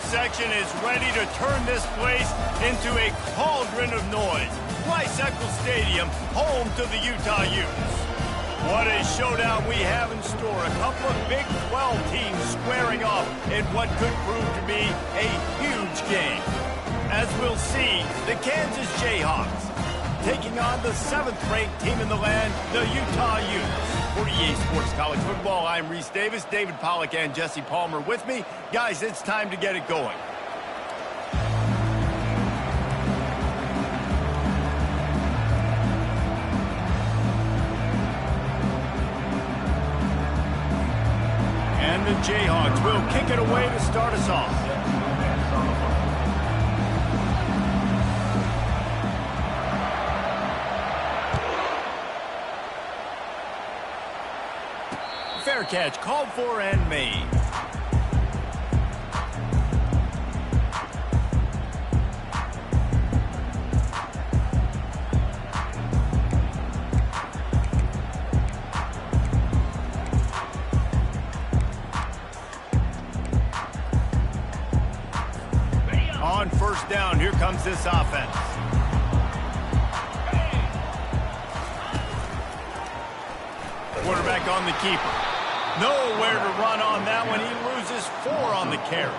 section is ready to turn this place into a cauldron of noise. Rice-Eccles Stadium, home to the Utah Utes. What a showdown we have in store. A couple of Big 12 teams squaring off in what could prove to be a huge game. As we'll see, the Kansas Jayhawks taking on the 7th-ranked team in the land, the Utah Utes. For EA Sports College Football, I'm Reese Davis, David Pollack, and Jesse Palmer with me. Guys, it's time to get it going. And the Jayhawks will kick it away to start us off. Fair catch called for and made. On first down, here comes this offense. Quarterback on the keeper. Nowhere to run on that one. He loses 4 on the carry.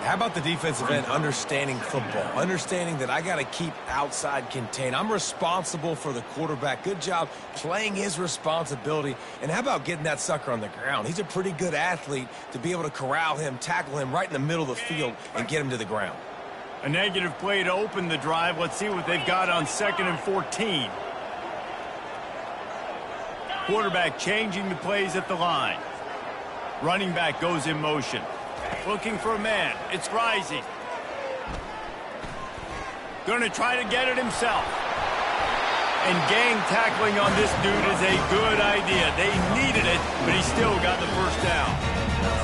How about the defensive end understanding football? Understanding that I got to keep outside contained. I'm responsible for the quarterback. Good job playing his responsibility. And how about getting that sucker on the ground? He's a pretty good athlete to be able to corral him, tackle him right in the middle of the field, and get him to the ground. A negative play to open the drive. Let's see what they've got on 2nd and 14. Quarterback changing the plays at the line. Running back goes in motion. Looking for a man. It's Rising. Going to try to get it himself. And gang tackling on this dude is a good idea. They needed it, but he still got the first down.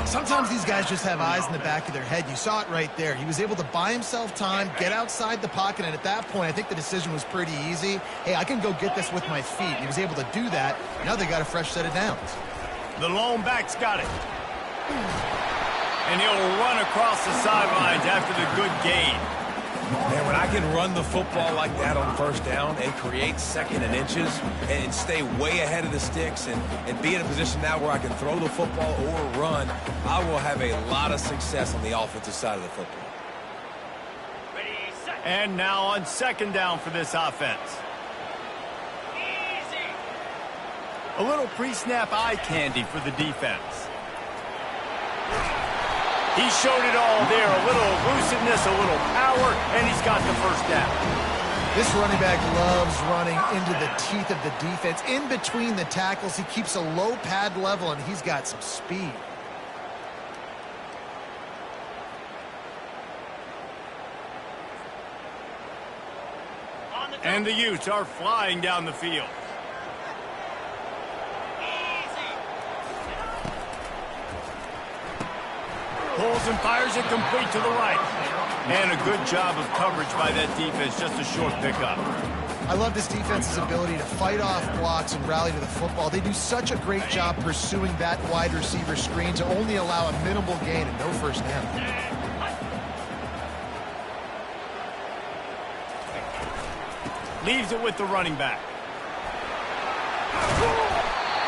Sometimes these guys just have eyes in the back of their head. You saw it right there. He was able to buy himself time, get outside the pocket, and at that point, I think the decision was pretty easy. Hey, I can go get this with my feet. He was able to do that. Now they got a fresh set of downs. The lone back's got it. And he'll run across the sidelines after the good gain. Man, when I can run the football like that on first down and create 2nd and inches and stay way ahead of the sticks and be in a position now where I can throw the football or run, I will have a lot of success on the offensive side of the football. And now on 2nd down for this offense. Easy. A little pre-snap eye candy for the defense. He showed it all there, a little elusiveness, a little power, and he's got the first down. This running back loves running into the teeth of the defense. In between the tackles, he keeps a low pad level, and he's got some speed. And the Utes are flying down the field. Pulls and fires it complete to the right. And a good job of coverage by that defense, just a short pickup. I love this defense's ability to fight off blocks and rally to the football. They do such a great job pursuing that wide receiver screen to only allow a minimal gain and no first down. Leaves it with the running back.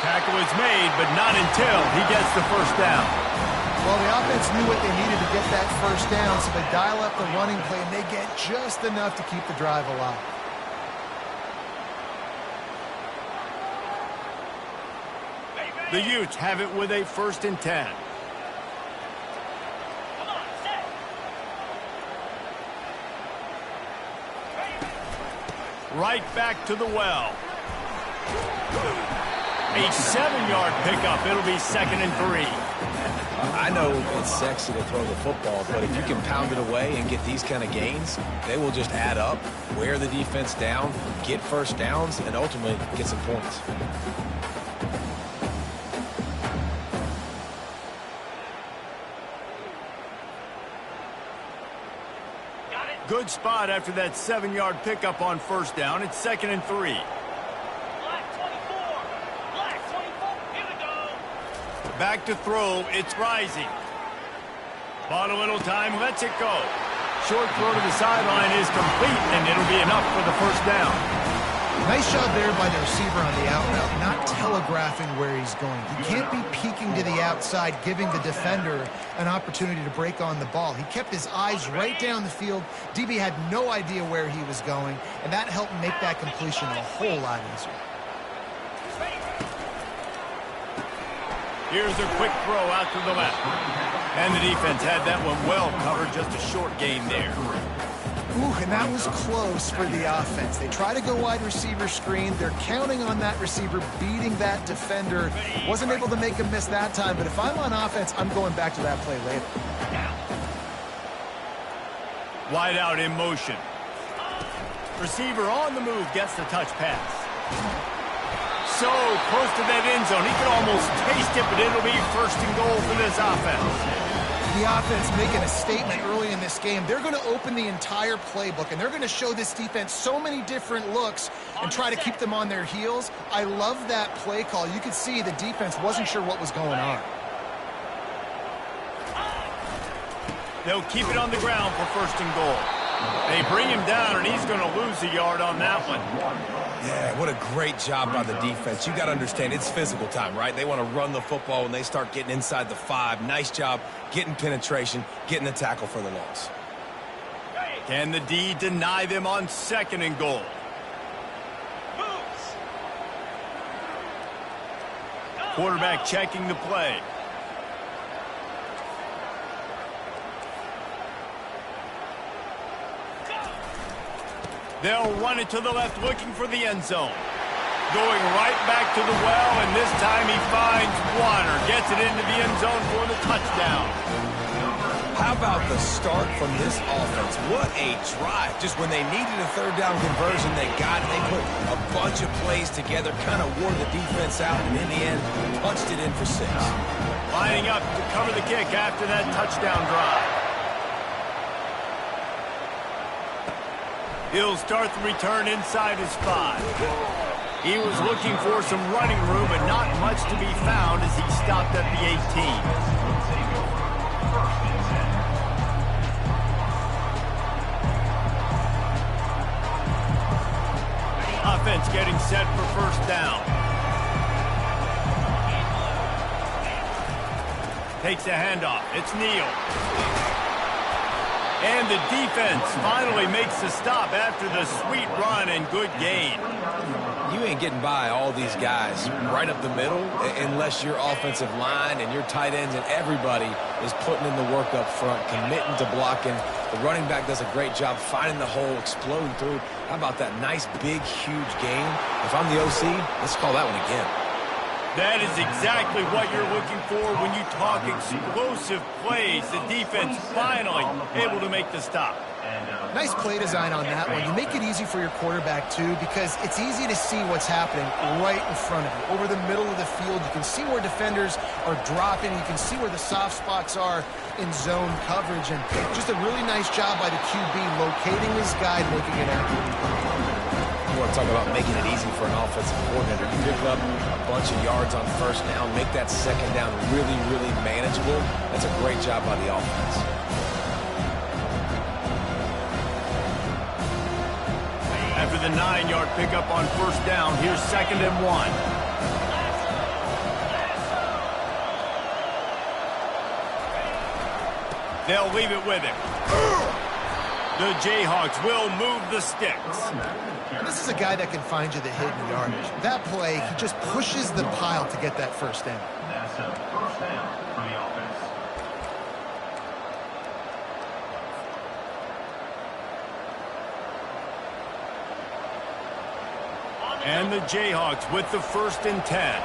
Tackle is made, but not until he gets the first down. Well, the offense knew what they needed to get that first down, so they dial up the running play, and they get just enough to keep the drive alive. The Utes have it with a 1st and 10. Right back to the well. A 7-yard pickup. It'll be 2nd and 3. I know it's sexy to throw the football, but if you can pound it away and get these kind of gains, they will just add up, wear the defense down, get first downs, and ultimately get some points. Good spot after that 7-yard pickup on first down. It's 2nd and 3. Back to throw. It's Rising. Bought a little time, lets it go. Short throw to the sideline is complete, and it'll be enough for the first down. Nice job there by the receiver on the out route, not telegraphing where he's going. He can't be peeking to the outside, giving the defender an opportunity to break on the ball. He kept his eyes right down the field. DB had no idea where he was going, and that helped make that completion a whole lot easier. Here's a quick throw out to the left. And the defense had that one well covered, just a short gain there. Ooh, and that was close for the offense. They try to go wide receiver screen. They're counting on that receiver beating that defender. Wasn't able to make him miss that time, but if I'm on offense, I'm going back to that play later. Wide out in motion. Receiver on the move gets the touch pass. So close to that end zone. He can almost taste it, but it'll be first and goal for this offense. The offense making a statement early in this game. They're going to open the entire playbook, and they're going to show this defense so many different looks and try to keep them on their heels. I love that play call. You could see the defense wasn't sure what was going on. They'll keep it on the ground for first and goal. They bring him down, and he's going to lose a yard on that one. Yeah, what a great job by the defense. You got to understand, it's physical time, right? They want to run the football when they start getting inside the 5. Nice job getting penetration, getting the tackle for the loss. Can the D deny them on second and goal? Quarterback checking the play. They'll run it to the left, looking for the end zone. Going right back to the well, and this time he finds Warner. Gets it into the end zone for the touchdown. How about the start from this offense? What a drive. Just when they needed a third down conversion, they got it. They put a bunch of plays together, kind of wore the defense out, and in the end, punched it in for 6. Lining up to cover the kick after that touchdown drive. He'll start the return inside his 5. He was looking for some running room, but not much to be found as he stopped at the 18. Offense getting set for first down. Takes a handoff. It's Neal. And the defense finally makes the stop after the sweet run and good gain. You ain't getting by all these guys right up the middle unless your offensive line and your tight ends and everybody is putting in the work up front, committing to blocking. The running back does a great job finding the hole, exploding through. How about that nice, big, huge gain? If I'm the OC, let's call that one again. That is exactly what you're looking for when you talk explosive plays. The defense finally able to make the stop. Nice play design on that one. You make it easy for your quarterback, too, because it's easy to see what's happening right in front of you. Over the middle of the field, you can see where defenders are dropping. You can see where the soft spots are in zone coverage. And just a really nice job by the QB locating his guy, making it accurate. You want to talk about making it easy for an offensive coordinator. You pick up a bunch of yards on first down, make that second down really, really manageable. That's a great job by the offense. After the 9-yard pickup on first down, here's 2nd and 1. They'll leave it with him. The Jayhawks will move the sticks. This is a guy that can find you the hidden yardage. That play, he just pushes the pile to get that first down. That's a first down for the offense. And the Jayhawks with the 1st and 10.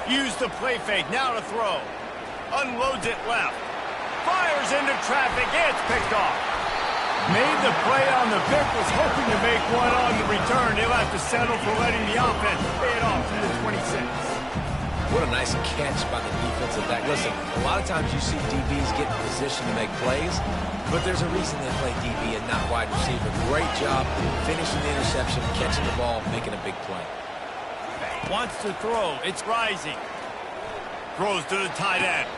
Use the play fake, now to throw. Unloads it left. Fires into traffic, it's picked off. Made the play on the pick, was hoping to make one on the return. They'll have to settle for letting the offense pay it off to the 26. What a nice catch by the defensive back. Listen, a lot of times you see DBs get in position to make plays, but there's a reason they play DB and not wide receiver. Great job finishing the interception, catching the ball, making a big play. Wants to throw, it's rising. Throws to the tight end.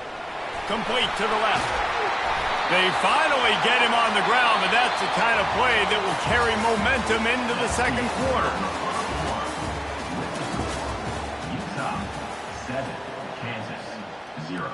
Complete to the left. They finally get him on the ground, and that's the kind of play that will carry momentum into the second quarter. Utah 7, Kansas 0.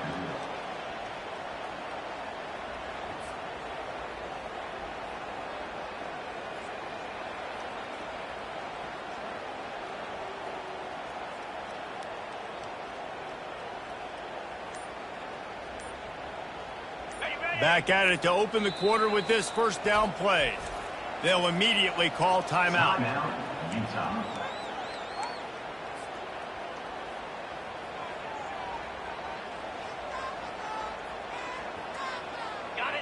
Back at it to open the quarter with this first down play. They'll immediately call timeout. Timeout, Utah.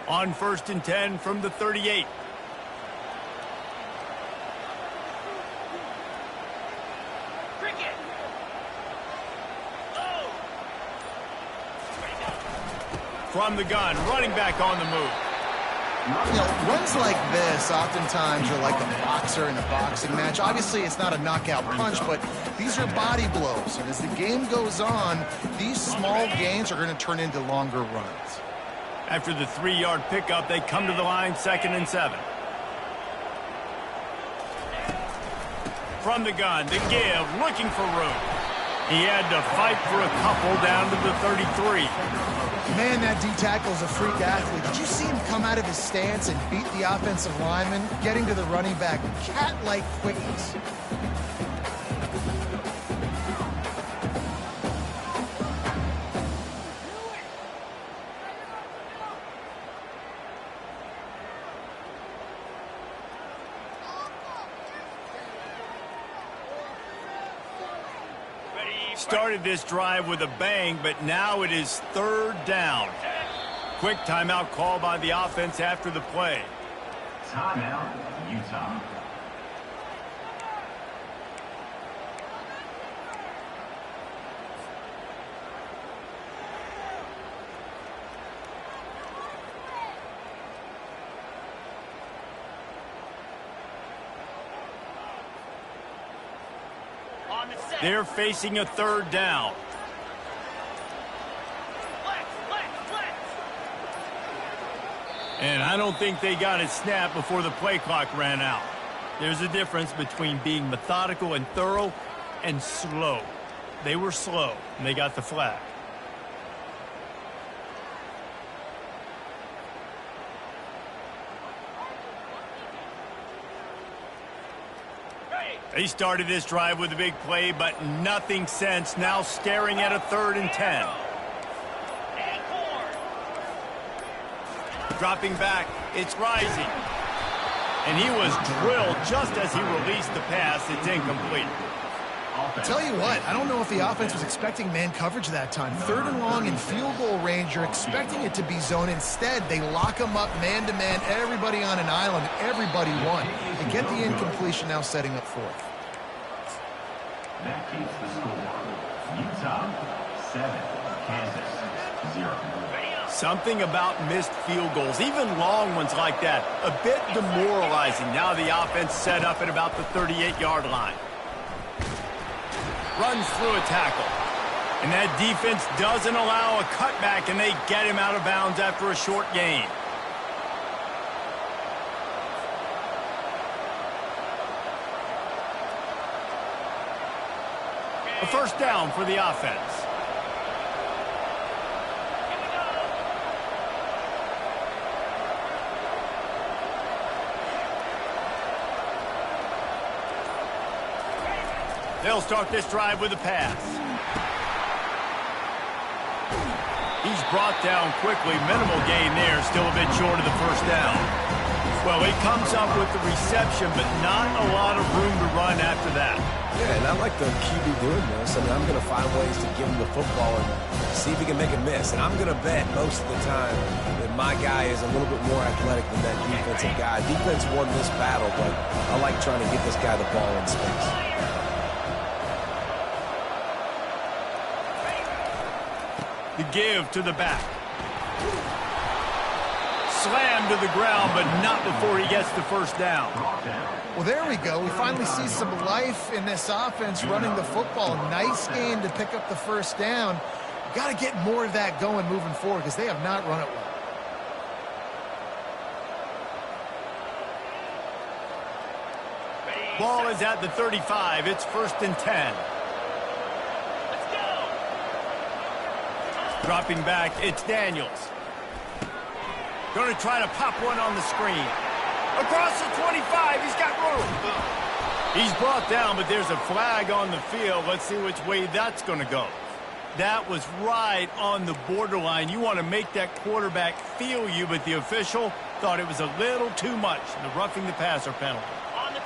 On 1st and 10 from the 38. From the gun, running back on the move. You know, runs like this, oftentimes you're like a boxer in a boxing match. Obviously, it's not a knockout punch, but these are body blows. And as the game goes on, these small gains are going to turn into longer runs. After the 3-yard pickup, they come to the line, 2nd and 7. From the gun, the give, looking for room. He had to fight for a couple down to the 33. Man, that D-tackle is a freak athlete. Did you see him come out of his stance and beat the offensive lineman, getting to the running back? Cat-like quickness. Started this drive with a bang, but now it is 3rd down. Quick timeout call by the offense after the play. Timeout, Utah. They're facing a 3rd down. And I don't think they got it snapped before the play clock ran out. There's a difference between being methodical and thorough and slow. They were slow, and they got the flag. They started this drive with a big play, but nothing since. Now staring at a 3rd and 10. Dropping back, it's rising. And he was drilled just as he released the pass. It's incomplete. I'll tell you what, I don't know if the offense was expecting man coverage that time. 3rd and long in field goal range, you're expecting it to be zone. Instead, they lock them up man-to-man, everybody on an island, everybody won. They get the incompletion, now setting up 4th. That keeps the score. Utah 7, Kansas 0. Something about missed field goals, even long ones like that, a bit demoralizing. Now the offense set up at about the 38-yard line. Runs through a tackle. And that defense doesn't allow a cutback, and they get him out of bounds after a short gain. A 1st down for the offense. They'll start this drive with a pass. He's brought down quickly. Minimal gain there. Still a bit short of the 1st down. Well, he comes up with the reception, but not a lot of room to run after that. Yeah, and I like the QB doing this. I mean, I'm going to find ways to give him the football and see if he can make a miss. And I'm going to bet most of the time that my guy is a little bit more athletic than that defensive guy. Defense won this battle, but I like trying to get this guy the ball in space. The give to the back. Slammed to the ground, but not before he gets the 1st down. Well, there we go. We finally see some life in this offense running the football. Nice game to pick up the 1st down. Got to get more of that going moving forward because they have not run it well. Ball is at the 35. It's 1st and 10. Dropping back, it's Daniels. Going to try to pop one on the screen. Across the 25, he's got room. He's brought down, but there's a flag on the field. Let's see which way that's going to go. That was right on the borderline. You want to make that quarterback feel you, but the official thought it was a little too much, the roughing the passer penalty.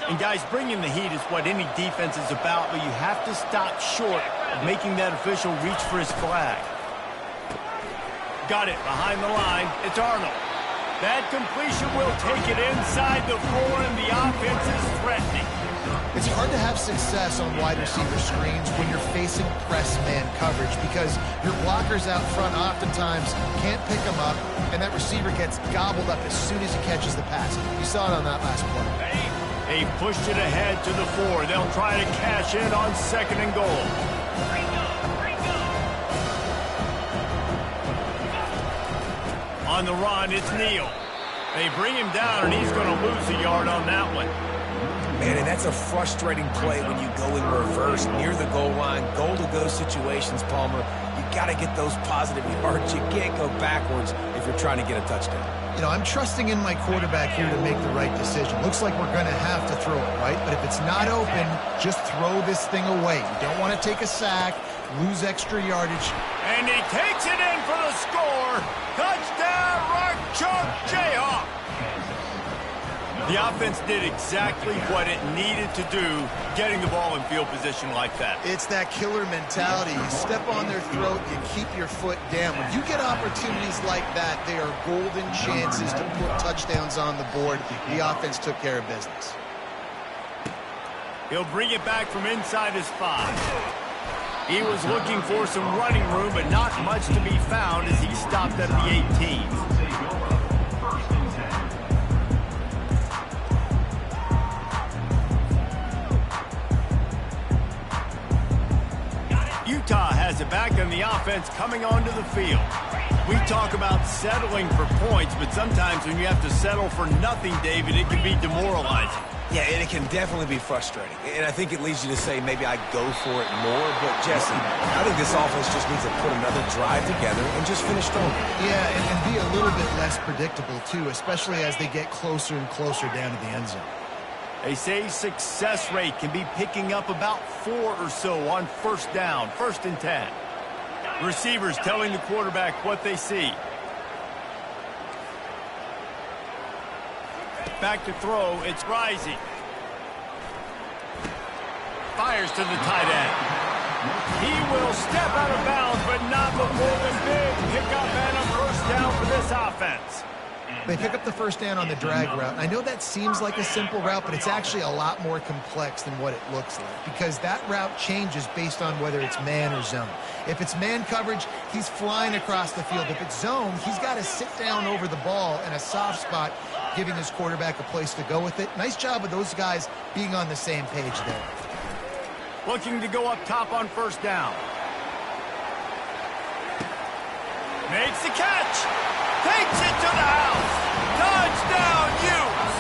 And guys, bringing the heat is what any defense is about, but you have to stop short of making that official reach for his flag. Got it behind the line. It's Arnold. That completion will take it inside the 4, and the offense is threatening. It's hard to have success on wide receiver screens when you're facing press man coverage because your blockers out front oftentimes can't pick them up, and that receiver gets gobbled up as soon as he catches the pass. You saw it on that last play. They pushed it ahead to the 4. They'll try to cash in on 2nd and goal. On the run, it's Neal. They bring him down, and he's going to lose a yard on that one. Man, and that's a frustrating play when you go in reverse near the goal line. Goal-to-go situations, Palmer. You got to get those positive yards. You can't go backwards if you're trying to get a touchdown. You know, I'm trusting in my quarterback here to make the right decision. Looks like we're going to have to throw it, right? But if it's not open, just throw this thing away. You don't want to take a sack, lose extra yardage. And he takes it in for the score. Touchdown, Rock Chalk Jayhawk. The offense did exactly what it needed to do, getting the ball in field position like that. It's that killer mentality. You step on their throat, you keep your foot down. When you get opportunities like that, they are golden chances to put touchdowns on the board. The offense took care of business. He'll bring it back from inside his 5. He was looking for some running room, but not much to be found as he stopped at the 18. Utah has it back, and the offense coming onto the field. We talk about settling for points, but sometimes when you have to settle for nothing, David, it can be demoralizing. Yeah, and it can definitely be frustrating. And I think it leads you to say maybe I go for it more. But, Jesse, I think this offense just needs to put another drive together and just finish strong. Yeah, and be a little bit less predictable, too, especially as they get closer and closer down to the end zone. They say success rate can be picking up about 4 or so on 1st down, 1st and 10. Receivers telling the quarterback what they see. Back to throw, it's Rising. Fires to the tight end. He will step out of bounds, but not before the big pickup and a 1st down for this offense. They pick up the 1st down on the drag route. I know that seems like a simple route, but it's actually a lot more complex than what it looks like because that route changes based on whether it's man or zone. If it's man coverage, he's flying across the field. If it's zone, he's got to sit down over the ball in a soft spot, giving his quarterback a place to go with it. Nice job of those guys being on the same page there. Looking to go up top on 1st down. Makes the catch. Takes it to the house. Touchdown, Utes.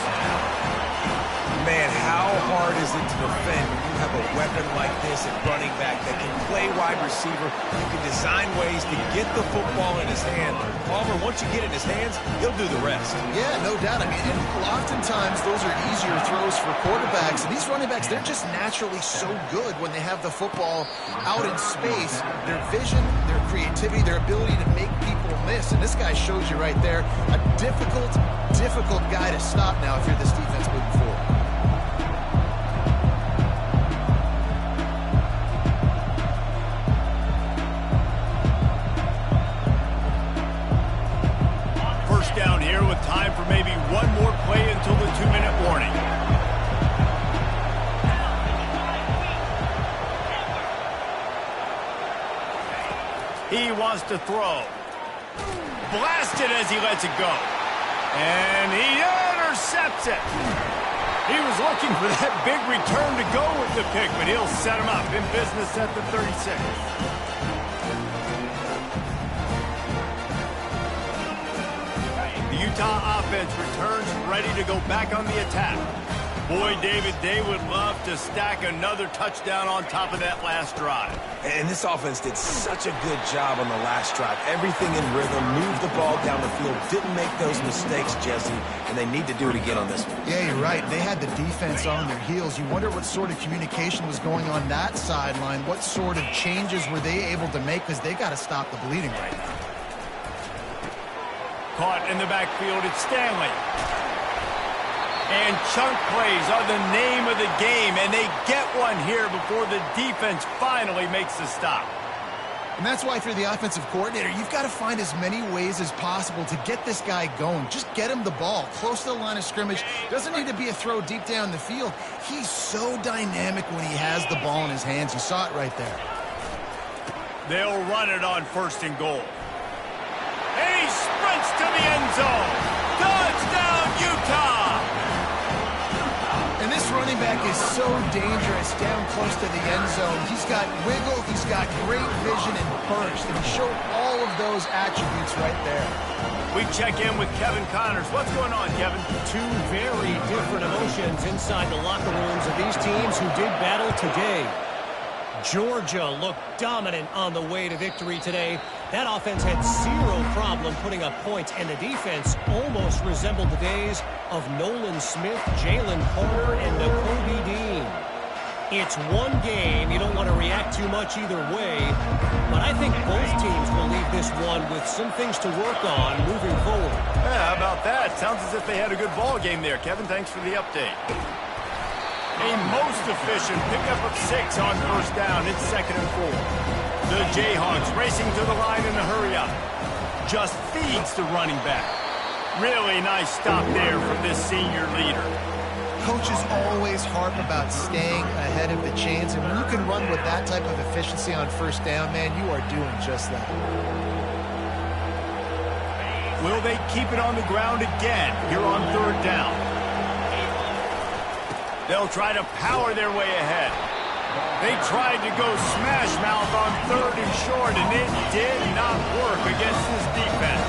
Man, how hard is it to defend when you have a weapon like this at running back that can play wide receiver? You can design ways to get the football in his hand. Palmer, once you get it in his hands, he'll do the rest. Yeah, no doubt. I mean, and oftentimes those are easier throws for quarterbacks. And these running backs, they're just naturally so good when they have the football out in space. Their vision, their creativity, their ability to make people miss. And this guy shows you right there a difficult guy to stop now if you're this defense moving forward. Down here with time for maybe one more play until the 2-minute warning. He wants to throw. Blasted as he lets it go. And he intercepts it. He was looking for that big return to go with the pick, but he'll set him up in business at the 36. Utah offense returns ready to go back on the attack. Boy, David, they would love to stack another touchdown on top of that last drive. And this offense did such a good job on the last drive. Everything in rhythm, moved the ball down the field, didn't make those mistakes, Jesse, and they need to do it again on this one. Yeah, you're right. They had the defense on their heels. You wonder what sort of communication was going on that sideline. What sort of changes were they able to make, because they got to stop the bleeding right now. Caught in the backfield, it's Stanley. And chunk plays are the name of the game, and they get one here before the defense finally makes the stop. And that's why, if you're the offensive coordinator, you've got to find as many ways as possible to get this guy going. Just get him the ball close to the line of scrimmage. Doesn't need to be a throw deep down the field. He's so dynamic when he has the ball in his hands. You saw it right there. They'll run it on 1st and goal. And he sprints to the end zone. Touchdown, Utah! And this running back is so dangerous down close to the end zone. He's got wiggle, he's got great vision and burst, and he showed all of those attributes right there. We check in with Kevin Connors. What's going on, Kevin? Two very different emotions inside the locker rooms of these teams who did battle today. Georgia looked dominant on the way to victory today. That offense had zero problem putting up points, and the defense almost resembled the days of Nolan Smith, Jalen Carter, and Nakobe Dean. It's one game. You don't want to react too much either way, but I think both teams will leave this one with some things to work on moving forward. Yeah, how about that? Sounds as if they had a good ball game there. Kevin, thanks for the update. A most efficient pickup of 6 on 1st down. It's 2nd and 4. The Jayhawks racing to the line in a hurry-up. Just feeds the running back. Really nice stop there from this senior leader. Coaches always harp about staying ahead of the chains, and when you can run with that type of efficiency on 1st down, man, you are doing just that. Will they keep it on the ground again here on 3rd down? They'll try to power their way ahead. They tried to go smash mouth on 3rd and short, and it did not work against this defense.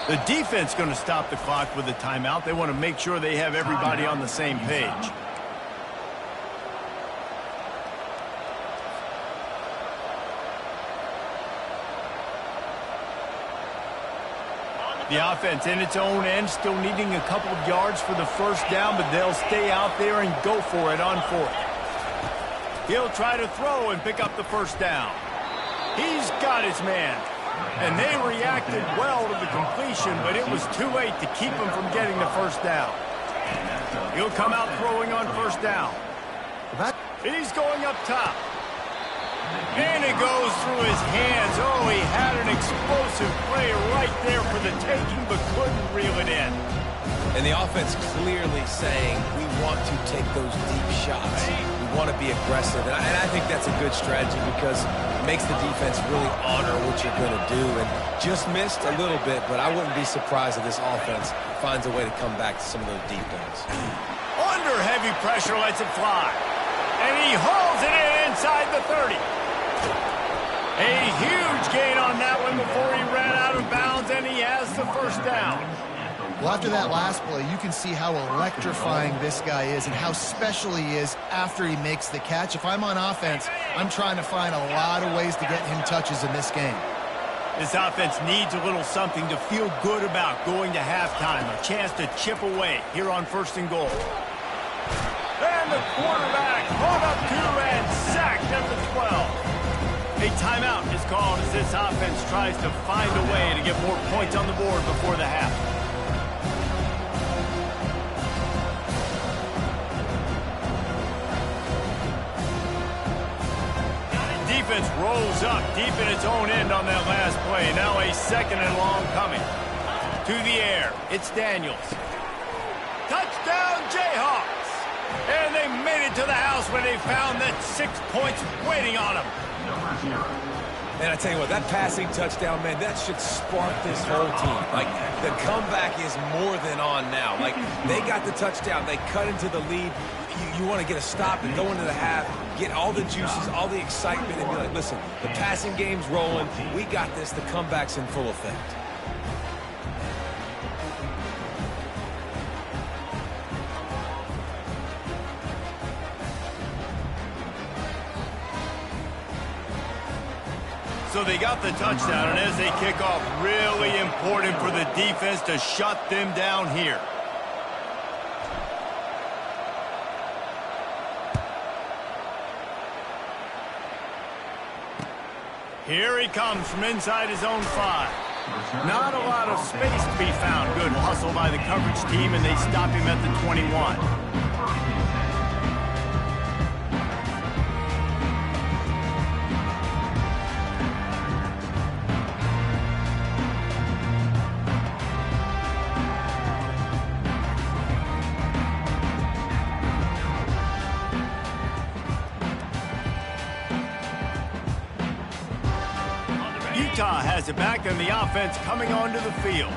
The defense going to stop the clock with a timeout. They want to make sure they have everybody on the same page. The offense in its own end, still needing a couple of yards for the 1st down, but they'll stay out there and go for it on 4th. He'll try to throw and pick up the 1st down. He's got his man. And they reacted well to the completion, but it was too late to keep him from getting the 1st down. He'll come out throwing on 1st down. He's going up top. And it goes through his hands. Oh, he had an explosive play right there for the taking, but couldn't reel it in. And the offense clearly saying, we want to take those deep shots. We want to be aggressive. And I think that's a good strategy because it makes the defense really honor what you're going to do. And just missed a little bit, but I wouldn't be surprised if this offense finds a way to come back to some of those deep ones. Under heavy pressure, lets it fly. And he hauls it in inside the 30. A huge gain on that one before he ran out of bounds, and he has the 1st down. Well, after that last play, you can see how electrifying this guy is and how special he is after he makes the catch. If I'm on offense, I'm trying to find a lot of ways to get him touches in this game. This offense needs a little something to feel good about going to halftime. A chance to chip away here on 1st and goal. And the quarterback pulled up 2 and sacked at the 12. A timeout is called as this offense tries to find a way to get more points on the board before the half. Defense rolls up deep in its own end on that last play. Now a 2nd and long coming. To the air, it's Daniels. Touchdown, Jayhawks! And they made it to the house just when they found that 6 points waiting on them. Number 0. And I tell you what, that passing touchdown, man, that should spark this whole team. Like, the comeback is more than on now. Like, they got the touchdown. They cut into the lead. You want to get a stop and go into the half, get all the juices, all the excitement, and be like, listen, the passing game's rolling. We got this. The comeback's in full effect. So they got the touchdown, and as they kick off, really important for the defense to shut them down here. Here he comes from inside his own 5. Not a lot of space to be found. Good hustle by the coverage team, and they stop him at the 21. Utah has it back, and the offense coming onto the field.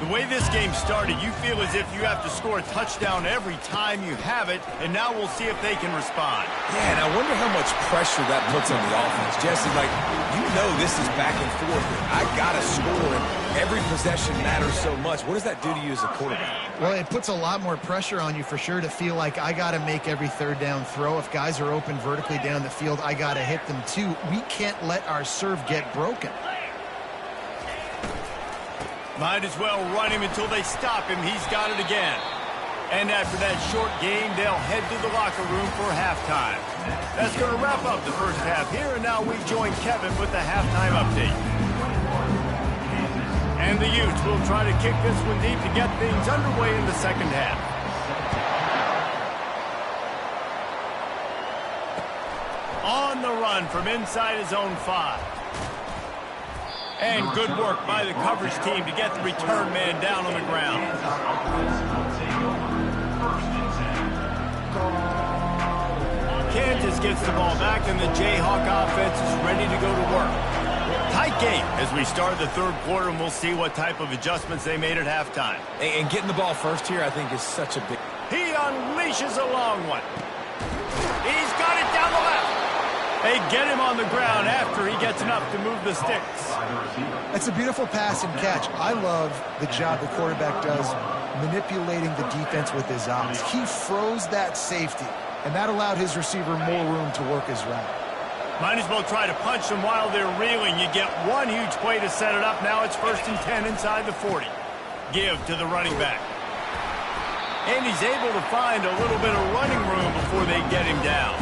The way this game started, you feel as if you have to score a touchdown every time you have it, and now we'll see if they can respond. Yeah, and I wonder how much pressure that puts on the offense. Jesse, like, you know this is back and forth. I got to score, and every possession matters so much. What does that do to you as a quarterback? Well, it puts a lot more pressure on you for sure to feel like I got to make every third down throw. If guys are open vertically down the field, I got to hit them too. We can't let our serve get broken. Might as well run him until they stop him. He's got it again. And after that short game, they'll head to the locker room for halftime. That's going to wrap up the first half here, and now we join Kevin with the halftime update. And the Utes will try to kick this one deep to get things underway in the second half. On the run from inside his own 5. And good work by the coverage team to get the return man down on the ground. Kansas gets the ball back, and the Jayhawk offense is ready to go to work. Tight game as we start the third quarter, and we'll see what type of adjustments they made at halftime. And getting the ball first here, I think, is such a big... He unleashes a long one. He's got it down the left. They get him on the ground after he gets enough to move the sticks. That's a beautiful pass and catch. I love the job the quarterback does manipulating the defense with his eyes. He froze that safety, and that allowed his receiver more room to work his route. Might as well try to punch them while they're reeling. You get one huge play to set it up. Now it's 1st and 10 inside the 40. Give to the running back. And he's able to find a little bit of running room before they get him down.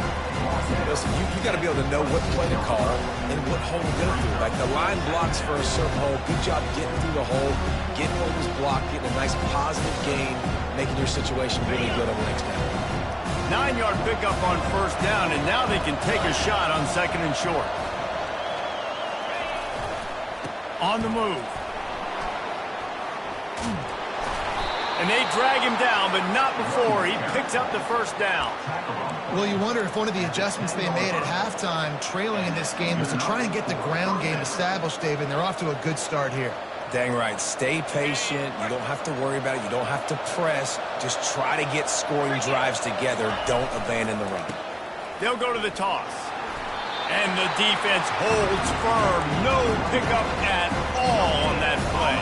Listen, you got to be able to know what play to call and what hole to go through. Like, the line blocks for a certain hole. Good job getting through the hole, getting what was blocked, getting a nice positive gain, making your situation really good on the next down. 9-yard pickup on 1st down, and now they can take a shot on 2nd and short. On the move. And they drag him down, but not before he picks up the 1st down. Well, you wonder if one of the adjustments they made at halftime, trailing in this game, was to try and get the ground game established, David. And they're off to a good start here. Dang right. Stay patient. You don't have to worry about it. You don't have to press. Just try to get scoring drives together. Don't abandon the run. They'll go to the toss. And the defense holds firm. No pickup at all on that play.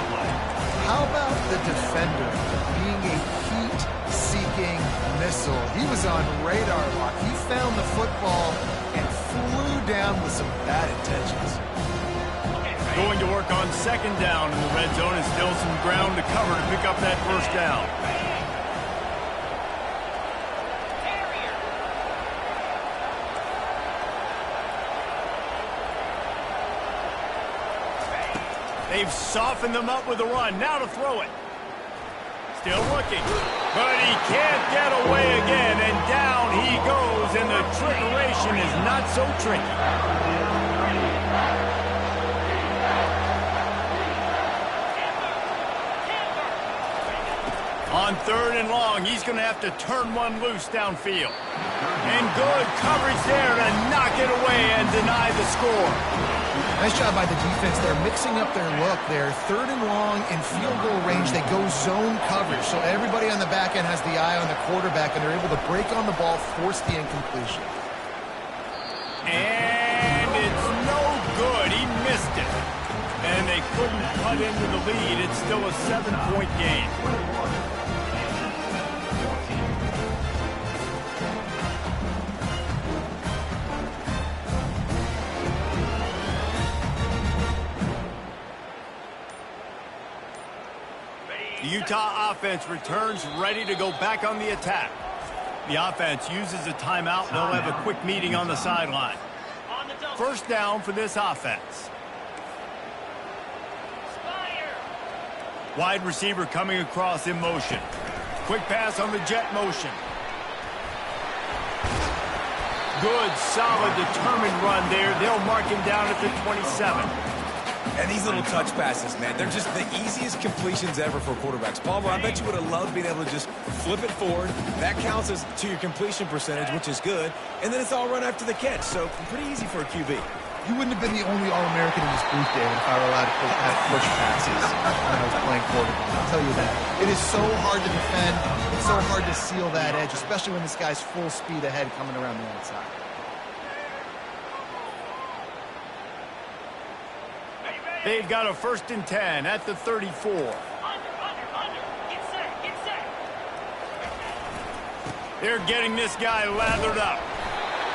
How about the defender being a heat-seeking missile? He was on radar lock. He found the football and flew down with some bad intentions. Going to work on 2nd down in the red zone, and still some ground to cover to pick up that 1st down. They've softened them up with a run. Now to throw it. Still looking. But he can't get away again, and down he goes, and the trickeration is not so tricky. On 3rd and long, he's going to have to turn one loose downfield. And good coverage there to knock it away and deny the score. Nice job by the defense. They're mixing up their look. They're 3rd and long in field goal range. They go zone coverage. So everybody on the back end has the eye on the quarterback, and they're able to break on the ball, force the incompletion. And it's no good. He missed it. And they couldn't cut into the lead. It's still a 7-point game. The Utah offense returns ready to go back on the attack. The offense uses a timeout. They'll have a quick meeting on the sideline. First down for this offense. Wide receiver coming across in motion. Quick pass on the jet motion. Good, solid, determined run there. They'll mark him down at the 27. And these little touch passes, man, they're just the easiest completions ever for quarterbacks. Palmer, I bet you would have loved being able to just flip it forward. That counts as to your completion percentage, which is good. And then it's all run after the catch, so pretty easy for a QB. You wouldn't have been the only All-American in this booth, David, if I were allowed to push passes when I was playing quarterback. I'll tell you that. It is so hard to defend. It's so hard to seal that edge, especially when this guy's full speed ahead coming around the outside. They've got a 1st and 10 at the 34. Under. Get set. They're getting this guy lathered up.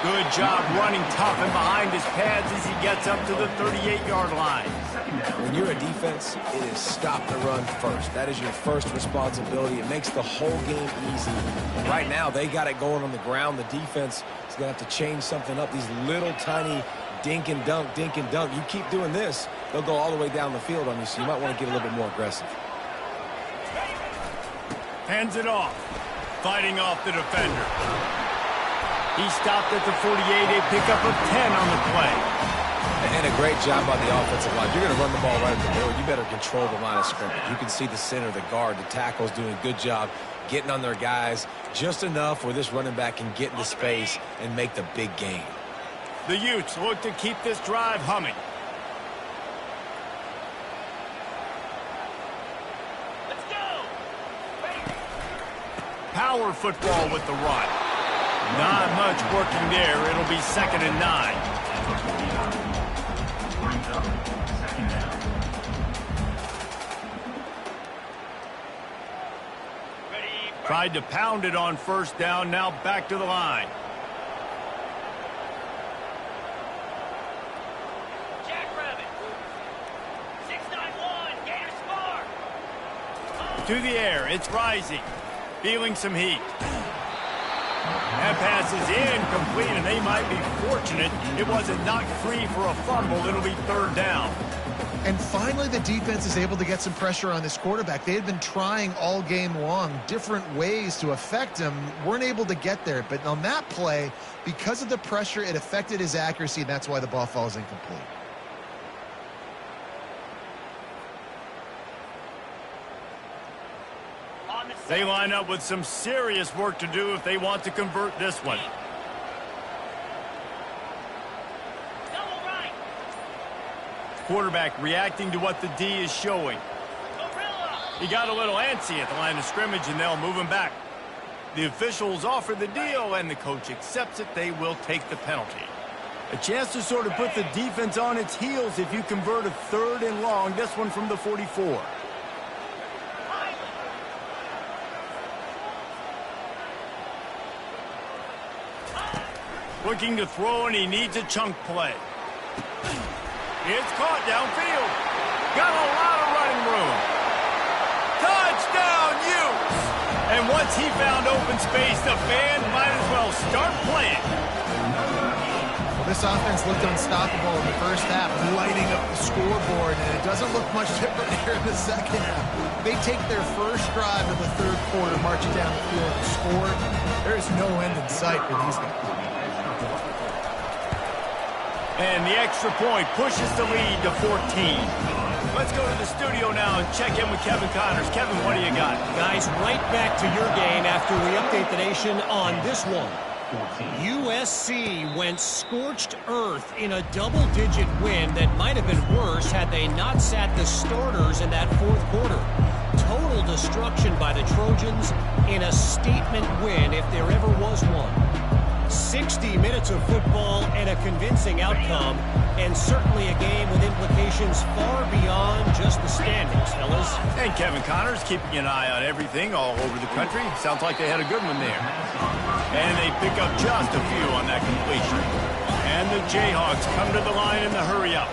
Good job running tough and behind his pads as he gets up to the 38-yard line. When you're a defense, it is stop the run first. That is your first responsibility. It makes the whole game easy. And right now, they got it going on the ground. The defense is going to have to change something up. These little tiny dink and dunk. You keep doing this, they'll go all the way down the field on you, so you might want to get a little bit more aggressive. Hands it off. Fighting off the defender. He stopped at the 48. A pickup of 10 on the play. And a great job by the offensive line. You're going to run the ball right at the middle. You better control the line of scrimmage. You can see the center, the guard, the tackles doing a good job getting on their guys just enough where this running back can get into space and make the big game. The Utes look to keep this drive humming. Let's go. Power football with the run. Not much working there. It'll be 2nd and 9. Tried to pound it on 1st down. Now back to the line. To the air, it's rising. Feeling some heat. That pass is incomplete, and they might be fortunate it wasn't knocked free for a fumble. It'll be 3rd down. And finally, the defense is able to get some pressure on this quarterback. They had been trying all game long different ways to affect him. Weren't able to get there. But on that play, because of the pressure, it affected his accuracy, and that's why the ball falls incomplete. They line up with some serious work to do if they want to convert this one. Double right. Quarterback reacting to what the D is showing. Gorilla. He got a little antsy at the line of scrimmage, and they'll move him back. The officials offer the deal, and the coach accepts it. They will take the penalty. A chance to sort of put the defense on its heels if you convert a 3rd and long. This one from the 44. Looking to throw, and he needs a chunk play. It's caught downfield. Got a lot of running room. Touchdown, Utes! And once he found open space, the fans might as well start playing. Well, this offense looked unstoppable in the first half, lighting up the scoreboard, and it doesn't look much different here in the second half. They take their first drive of the 3rd quarter, marching down the field and score. There is no end in sight for these guys. And the extra point pushes the lead to 14. Let's go to the studio now and check in with Kevin Connors. Kevin, what do you got? Guys, right back to your game after we update the nation on this one. USC went scorched earth in a double-digit win that might have been worse had they not sat the starters in that fourth quarter. Total destruction by the Trojans in a statement win if there ever was one. 60 minutes of football and a convincing outcome, and certainly a game with implications far beyond just the standings, fellas. And Kevin Connors keeping an eye on everything all over the country. Sounds like they had a good one there. And they pick up just a few on that completion. And the Jayhawks come to the line in the hurry-up.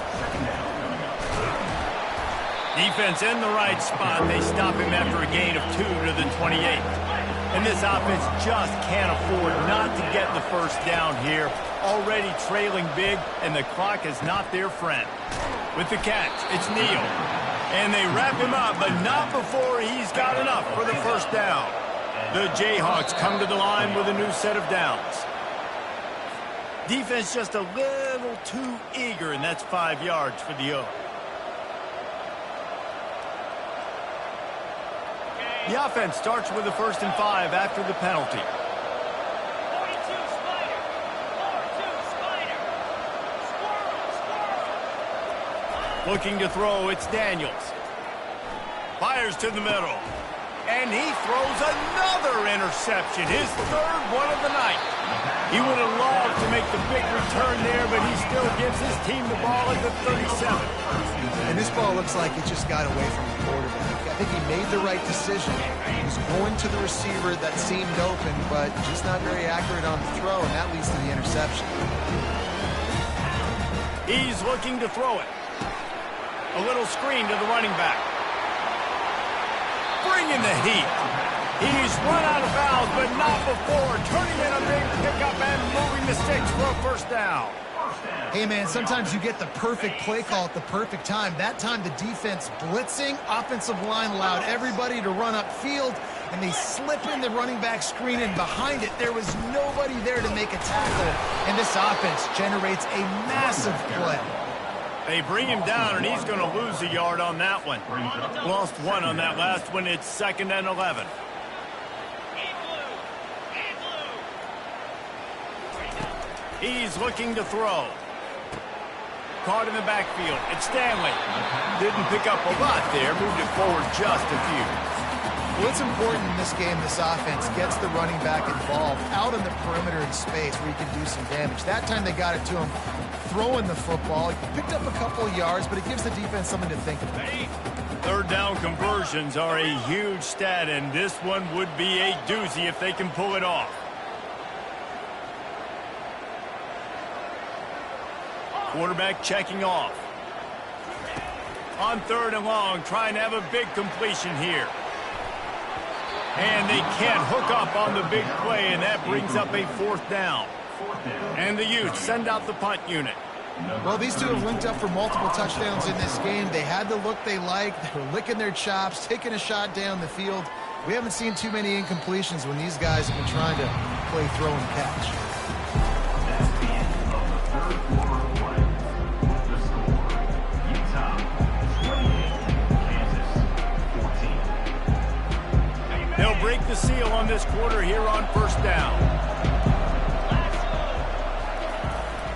Defense in the right spot. They stop him after a gain of 2 to the 28. And this offense just can't afford not to get the first down here. Already trailing big, and the clock is not their friend. With the catch, it's Neal. And they wrap him up, but not before he's got enough for the first down. The Jayhawks come to the line with a new set of downs. Defense just a little too eager, and that's 5 yards for the O. The offense starts with a 1st and 5 after the penalty. 42 Spider. 4-2 Spider. Squirrel. Looking to throw, it's Daniels. Fires to the middle. And he throws another interception, his 3rd one of the night. He would have loved to make the big return there, but he still gives his team the ball at the 37. And this ball looks like it just got away from the quarterback. I think he made the right decision. He was going to the receiver that seemed open, but just not very accurate on the throw, and that leads to the interception. He's looking to throw it. A little screen to the running back. Bringing the heat. He's run out of bounds, but not before turning in a big pickup and moving the sticks for a first down. Hey, man, sometimes you get the perfect play call at the perfect time. That time the defense blitzing, offensive line allowed everybody to run upfield, and they slip in the running back screen, and behind it there was nobody there to make a tackle, and this offense generates a massive play. They bring him down, and he's going to lose a yard on that one. Lost 1 on that last one. It's 2nd and 11. He's looking to throw. Caught in the backfield. It's Stanley. Didn't pick up a lot there. Moved it forward just a few. Well, it's important in this game this offense gets the running back involved out on the perimeter in space where he can do some damage. That time they got it to him throwing the football. He picked up a couple of yards, but it gives the defense something to think about. 3rd down conversions are a huge stat, and this one would be a doozy if they can pull it off. Quarterback checking off. On 3rd and long, trying to have a big completion here. And they can't hook up on the big play, and that brings up a 4th down. And the Utes send out the punt unit. Well, these two have linked up for multiple touchdowns in this game. They had the look they liked. They were licking their chops, taking a shot down the field. We haven't seen too many incompletions when these guys have been trying to play throw and catch. That's the end of the 3rd quarter of play. The score, Utah 28, Kansas 14. They'll break the seal on this quarter here on 1st down.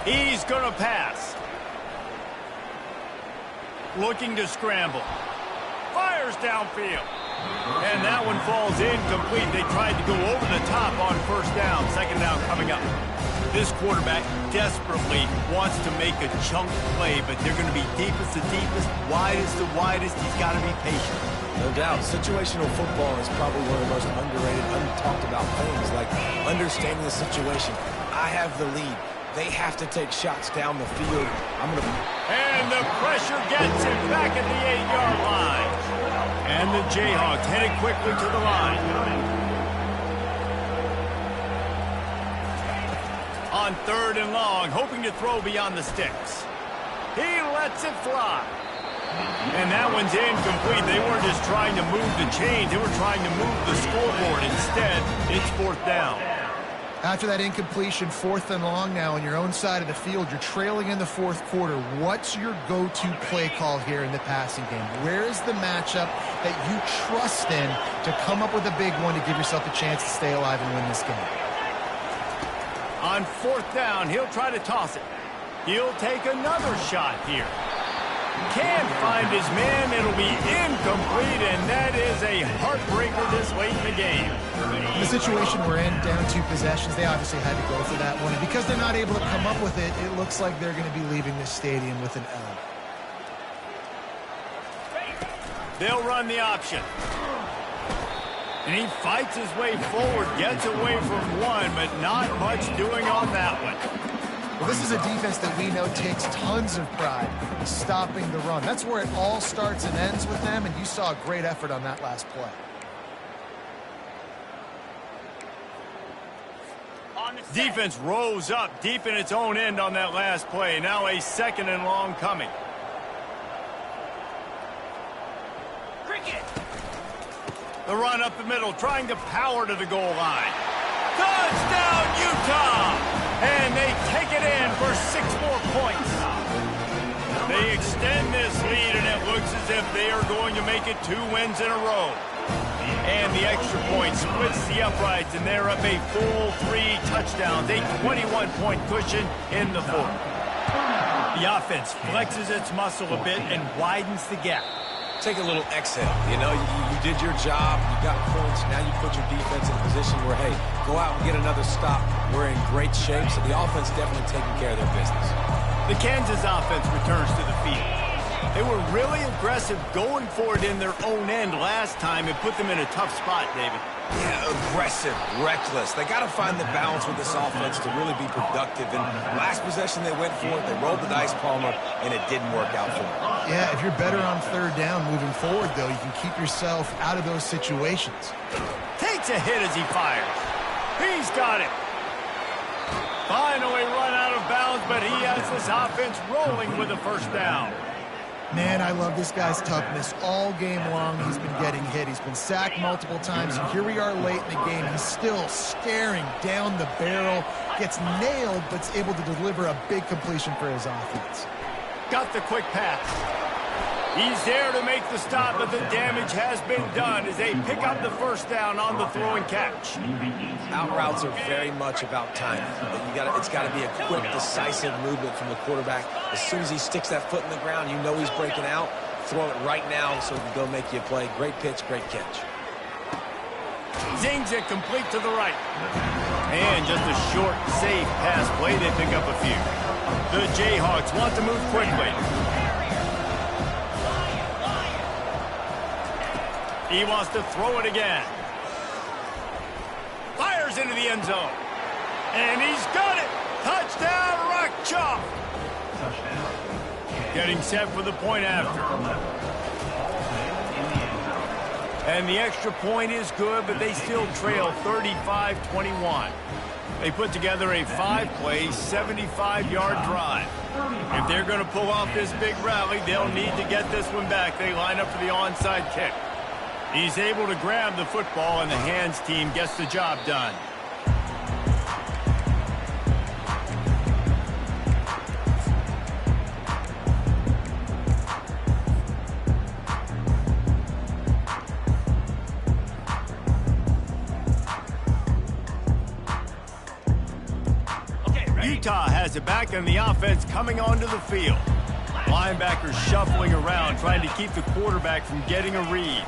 He's going to pass. Looking to scramble. Fires downfield. And that one falls incomplete. They tried to go over the top on 1st down. 2nd down coming up. This quarterback desperately wants to make a chunk play, but they're going to be deepest to deepest, widest to widest. He's got to be patient. No doubt. Situational football is probably one of the most underrated, untalked about things, like understanding the situation. I have the lead. They have to take shots down the field. And the pressure gets him back at the 8-yard line. And the Jayhawks headed quickly to the line. On 3rd and long, hoping to throw beyond the sticks. He lets it fly. And that one's incomplete. They weren't just trying to move the chains. They were trying to move the scoreboard. Instead, it's 4th down. After that incompletion, 4th and long now on your own side of the field, you're trailing in the 4th quarter. What's your go-to play call here in the passing game? Where is the matchup that you trust in to come up with a big one to give yourself a chance to stay alive and win this game? On 4th down, he'll try to toss it. He'll take another shot here. Can't find his man. It'll be incomplete, and that is a heartbreaker this late in the game. In the situation we're in, down 2 possessions, they obviously had to go for that one. And because they're not able to come up with it, it looks like they're going to be leaving this stadium with an L. They'll run the option. And he fights his way forward, gets away from one, but not much doing on that one. Well, this is a defense that we know takes tons of pride in stopping the run. That's where it all starts and ends with them, and you saw a great effort on that last play. Defense rose up deep in its own end on that last play. Now a 2nd and long coming. The run up the middle, trying to power to the goal line. Touchdown, Utah! And they take it in for 6 more points. They extend this lead, and it looks as if they are going to make it 2 wins in a row. And the extra point splits the uprights, and they're up a full 3 touchdowns, a 21-point cushion in the 4th. The offense flexes its muscle a bit and widens the gap. Take a little exhale. You know, you did your job. You got points. Now you put your defense in a position where, hey, go out and get another stop. We're in great shape, so the offense definitely taking care of their business. The Kansas offense returns to the field. They were really aggressive going for it in their own end last time. It put them in a tough spot, David. Yeah, aggressive, reckless. They got to find the balance with this offense to really be productive. And last possession they went for it. They rolled the dice, Palmer, and it didn't work out for them. Yeah, if you're better on 3rd down moving forward, though, you can keep yourself out of those situations. Takes a hit as he fires. He's got it. Finally run out of bounds, but he has this offense rolling with a 1st down. Man, I love this guy's toughness. All game long, he's been getting hit. He's been sacked multiple times, and here we are late in the game. He's still staring down the barrel, gets nailed, but's able to deliver a big completion for his offense. Got the quick pass. He's there to make the stop, but the damage has been done as they pick up the 1st down on the throw and catch. Out routes are very much about timing. It's got to be a quick, decisive movement from the quarterback. As soon as he sticks that foot in the ground, you know he's breaking out. Throw it right now so he can go make you a play. Great pitch, great catch. Zings it complete to the right. And just a short, safe pass play. They pick up a few. The Jayhawks want to move quickly. He wants to throw it again. Fires into the end zone. And he's got it. Touchdown, Rock Chalk. Getting set for the point after. And the extra point is good, but they still trail 35-21. They put together a 5-play, 75-yard drive. If they're going to pull off this big rally, they'll need to get this one back. They line up for the onside kick. He's able to grab the football, and the hands team gets the job done. Utah has it back, and the offense coming onto the field. Linebackers shuffling around, trying to keep the quarterback from getting a read.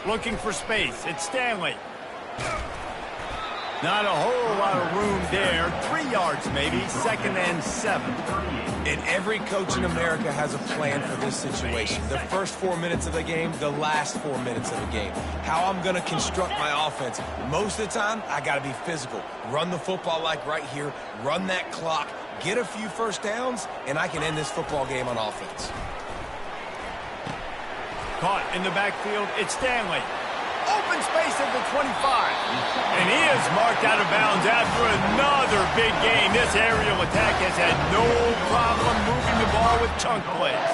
Looking for space. It's Stanley. Not a whole lot of room there. 3 yards maybe. 2nd and 7. And every coach in America has a plan for this situation. The first 4 minutes of the game, the last 4 minutes of the game. How I'm going to construct my offense. Most of the time, I got to be physical. Run the football like right here. Run that clock. Get a few 1st downs, and I can end this football game on offense. Caught in the backfield, it's Stanley. Open space at the 25. And he is marked out of bounds after another big game. This aerial attack has had no problem moving the ball with chunk plays.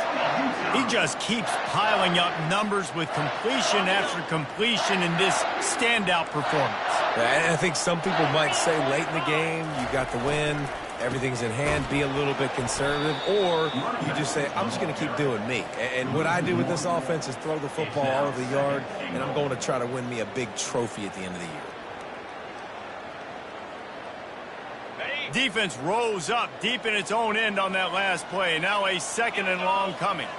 He just keeps piling up numbers with completion after completion in this standout performance. And I think some people might say late in the game, you got the win, everything's in hand, be a little bit conservative, or you just say, I'm just going to keep doing me. And what I do with this offense is throw the football all over the yard, and I'm going to try to win me a big trophy at the end of the year. defense rose up deep in its own end on that last play. Now a 2nd and long coming.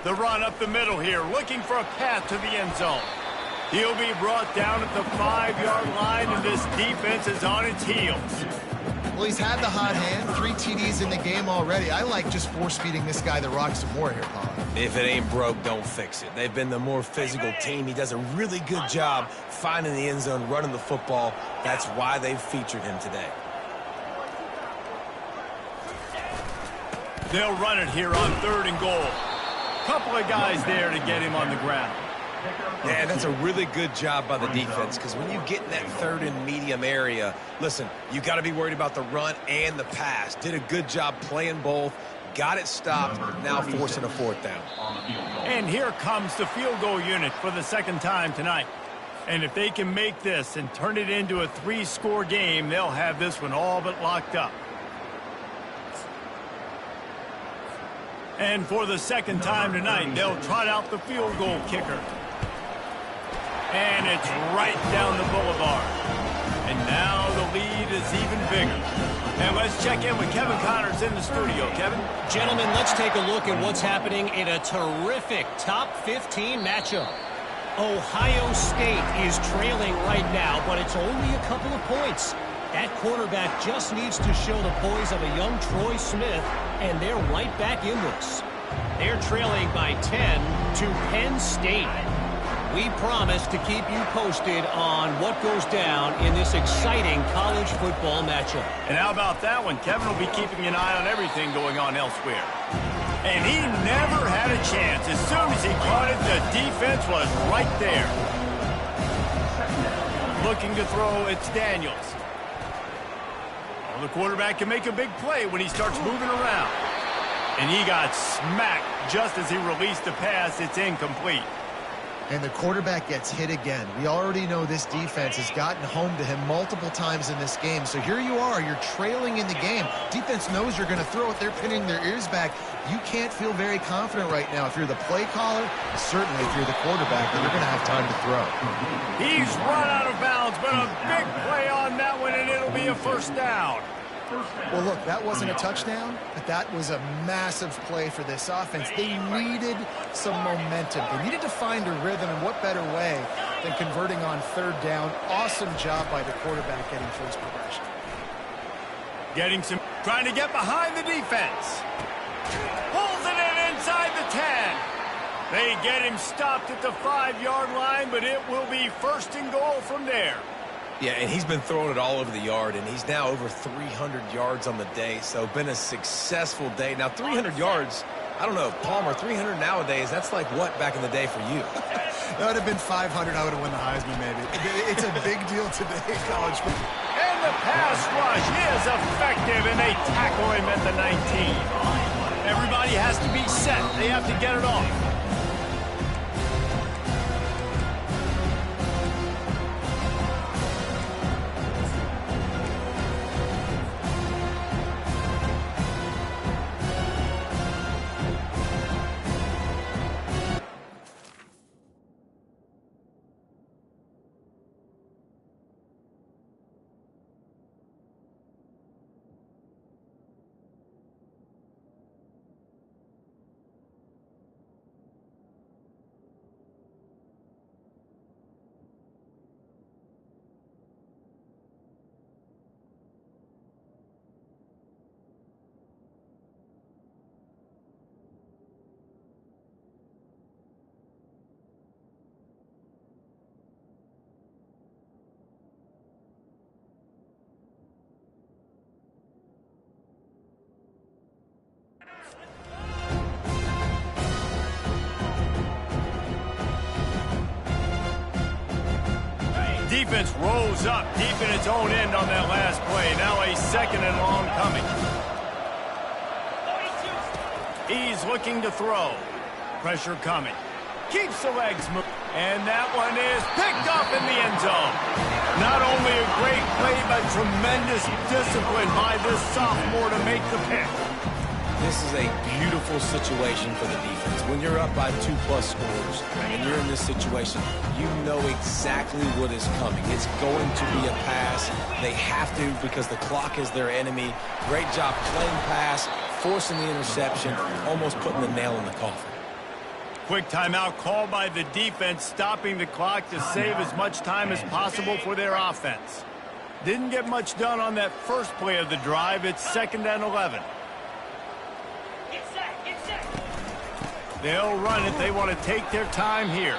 The run up the middle here, looking for a path to the end zone. He'll be brought down at the 5-yard line, and this defense is on its heels. Well, he's had the hot hand, 3 TDs in the game already. I like just force-feeding this guy the rock some more here, Paul. If it ain't broke, don't fix it. They've been the more physical team. He does a really good job finding the end zone, running the football. That's why they've featured him today. They'll run it here on 3rd and goal. Couple of guys there to get him on the ground. Yeah, that's a really good job by the defense, because when you get in that 3rd and medium area, listen, you got to be worried about the run and the pass. Did a good job playing both, got it stopped, now forcing a 4th down. And here comes the field goal unit for the 2nd time tonight. And if they can make this and turn it into a 3-score game, they'll have this one all but locked up. And for the 2nd time tonight, they'll trot out the field goal kicker. And it's right down the boulevard. And now the lead is even bigger. And let's check in with Kevin Connors in the studio. Kevin? Gentlemen, let's take a look at what's happening in a terrific top 15 matchup. Ohio State is trailing right now, but it's only a couple of points. That quarterback just needs to show the poise of a young Troy Smith, and they're right back in this. They're trailing by 10 to Penn State. We promise to keep you posted on what goes down in this exciting college football matchup. And how about that one? Kevin will be keeping an eye on everything going on elsewhere. And he never had a chance. As soon as he caught it, the defense was right there. Looking to throw, it's Daniels. Well, the quarterback can make a big play when he starts moving around. And he got smacked just as he released the pass. It's incomplete. And the quarterback gets hit again. We already know this defense has gotten home to him multiple times in this game. So here you are, you're trailing in the game. Defense knows you're going to throw it. They're pinning their ears back. You can't feel very confident right now if you're the play caller, certainly if you're the quarterback, that you're going to have time to throw. He's run out of bounds, but a big play on that one, and it'll be a 1st down. Well, look, that wasn't a touchdown, but that was a massive play for this offense. They needed some momentum. They needed to find a rhythm, and what better way than converting on 3rd down. Awesome job by the quarterback getting first progression. Trying to get behind the defense. Pulls it in inside the 10. They get him stopped at the 5-yard line, but it will be 1st and goal from there. Yeah, and he's been throwing it all over the yard, and he's now over 300 yards on the day, so been a successful day. Now, 300 yards, I don't know, Palmer, 300 nowadays, that's like what back in the day for you? That would have been 500. I would have won the Heisman, maybe. It's a big deal today in college football. And the pass rush is effective, and they tackle him at the 19. Everybody has to be set. They have to get it off. Defense rose up deep in its own end on that last play. Now a 2nd and long coming. He's looking to throw. Pressure coming. Keeps the legs moving. And that one is picked up in the end zone. Not only a great play, but tremendous discipline by this sophomore to make the pick. This is a beautiful situation for the defense. When you're up by 2+ scores and you're in this situation, you know exactly what is coming. It's going to be a pass. They have to because the clock is their enemy. Great job playing pass, forcing the interception, almost putting the nail in the coffin. Quick timeout called by the defense, stopping the clock to save as much time as possible for their offense. Didn't get much done on that first play of the drive. It's 2nd and 11. They'll run it. They want to take their time here.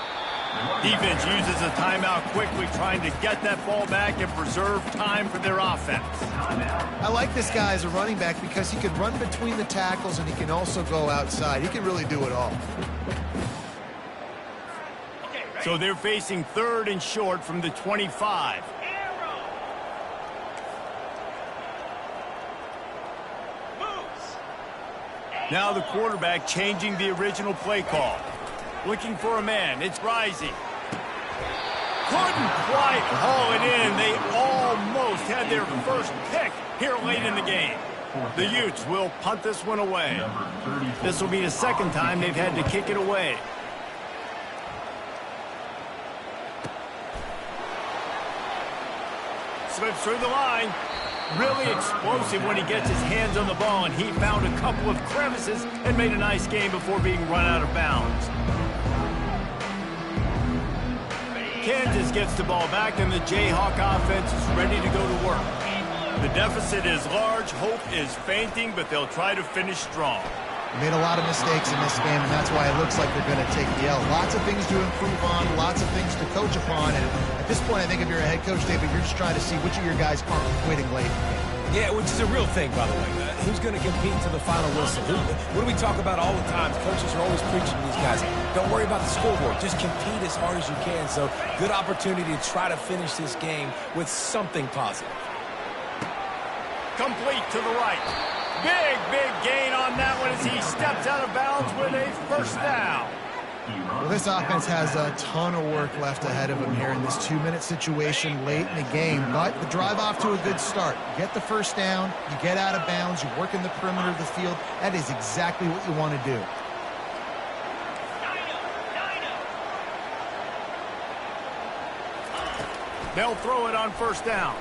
Defense uses a timeout quickly, trying to get that ball back and preserve time for their offense. I like this guy as a running back because he can run between the tackles and he can also go outside. He can really do it all. So they're facing 3rd and short from the 25. Now the quarterback changing the original play call. Looking for a man. It's Rising. Couldn't quite haul it in. They almost had their first pick here late in the game. The Utes will punt this one away. This will be the 2nd time they've had to kick it away. Slips through the line. Really explosive when he gets his hands on the ball, and he found a couple of crevices and made a nice game before being run out of bounds. Kansas gets the ball back, and the Jayhawk offense is ready to go to work. The deficit is large. Hope is fainting, but they'll try to finish strong. Made a lot of mistakes in this game, and that's why it looks like they're going to take the L. Lots of things to improve on, lots of things to coach upon, and at this point, I think if you're a head coach, David, you're just trying to see which of your guys aren't quitting late. Yeah, which is a real thing, by the way. Who's going to compete to the final whistle? What do we talk about all the time? Coaches are always preaching to these guys. Don't worry about the scoreboard. Just compete as hard as you can. So, good opportunity to try to finish this game with something positive. Complete to the right. Big gain on that one as he steps out of bounds with a 1st down. Well, this offense has a ton of work left ahead of them here in this 2-minute situation late in the game, but the drive off to a good start. You get the 1st down, you get out of bounds, you work in the perimeter of the field. That is exactly what you want to do. They'll throw it on 1st down.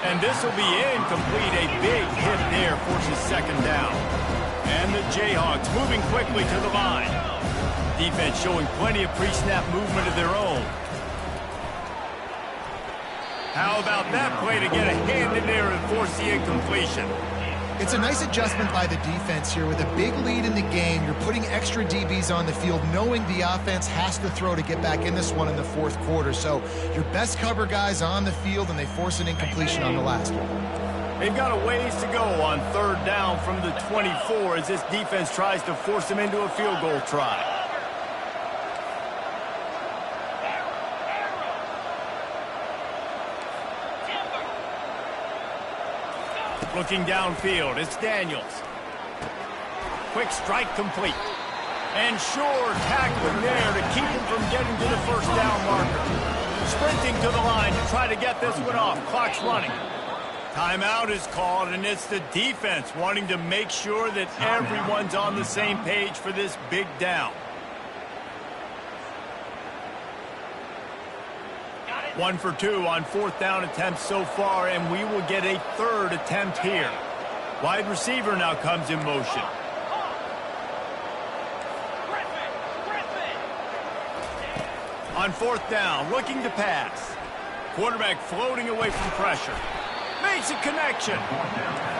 And this will be incomplete. A big hit there forces 2nd down. And the Jayhawks moving quickly to the line. Defense showing plenty of pre-snap movement of their own. How about that play to get a hand in there and force the incompletion? It's a nice adjustment by the defense here. With a big lead in the game, you're putting extra DBs on the field, knowing the offense has to throw to get back in this one in the 4th quarter. So your best cover guys on the field, and they force an incompletion on the last one. They've got a ways to go on 3rd down from the 24 as this defense tries to force them into a field goal try. Looking downfield, it's Daniels. Quick strike complete. And sure tackling there to keep him from getting to the 1st down marker. Sprinting to the line to try to get this one off. Clock's running. Timeout is called, and it's the defense wanting to make sure that everyone's on the same page for this big down. 1 for 2 on 4th down attempts so far, and we will get a 3rd attempt here. Wide receiver now comes in motion. On 4th down, looking to pass. Quarterback floating away from pressure. Makes a connection.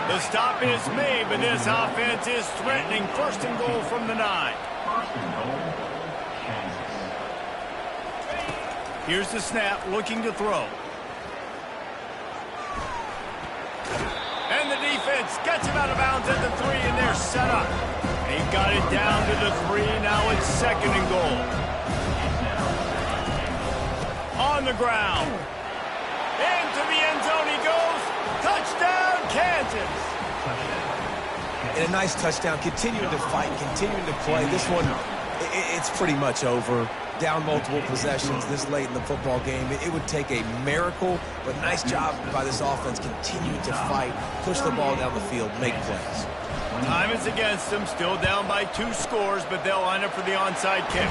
The stop is made, but this offense is threatening 1st and goal from the 9. Here's the snap, looking to throw. And the defense gets him out of bounds at the 3, and they're set up. He got it down to the 3. Now it's 2nd and goal. On the ground. Into the end zone he goes. Touchdown, Kansas. And a nice touchdown. Continuing to fight, continuing to play. This one, it's pretty much over. down multiple possessions this late in the football game. It would take a miracle, but nice job by this offense continuing to fight, push the ball down the field, make plays. Time is against them, still down by 2 scores, but they'll line up for the onside kick.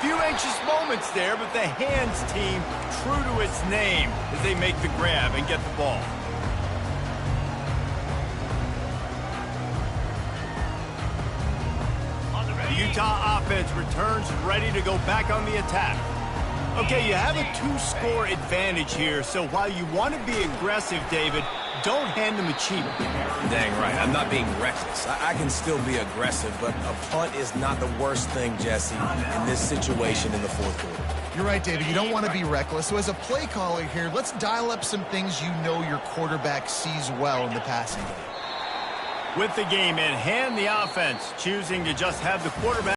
Few anxious moments there, but the hands team true to its name as they make the grab and get the ball. The Utah offense returns ready to go back on the attack. Okay, you have a 2-score advantage here, so while you want to be aggressive, David, don't hand them a cheat. Dang right. I'm not being reckless. I can still be aggressive, but a punt is not the worst thing, Jesse, in this situation in the fourth quarter. You're right, David. You don't want to be reckless. So as a play caller here, let's dial up some things you know your quarterback sees well in the passing game. With the game in hand, the offense choosing to just have the quarterback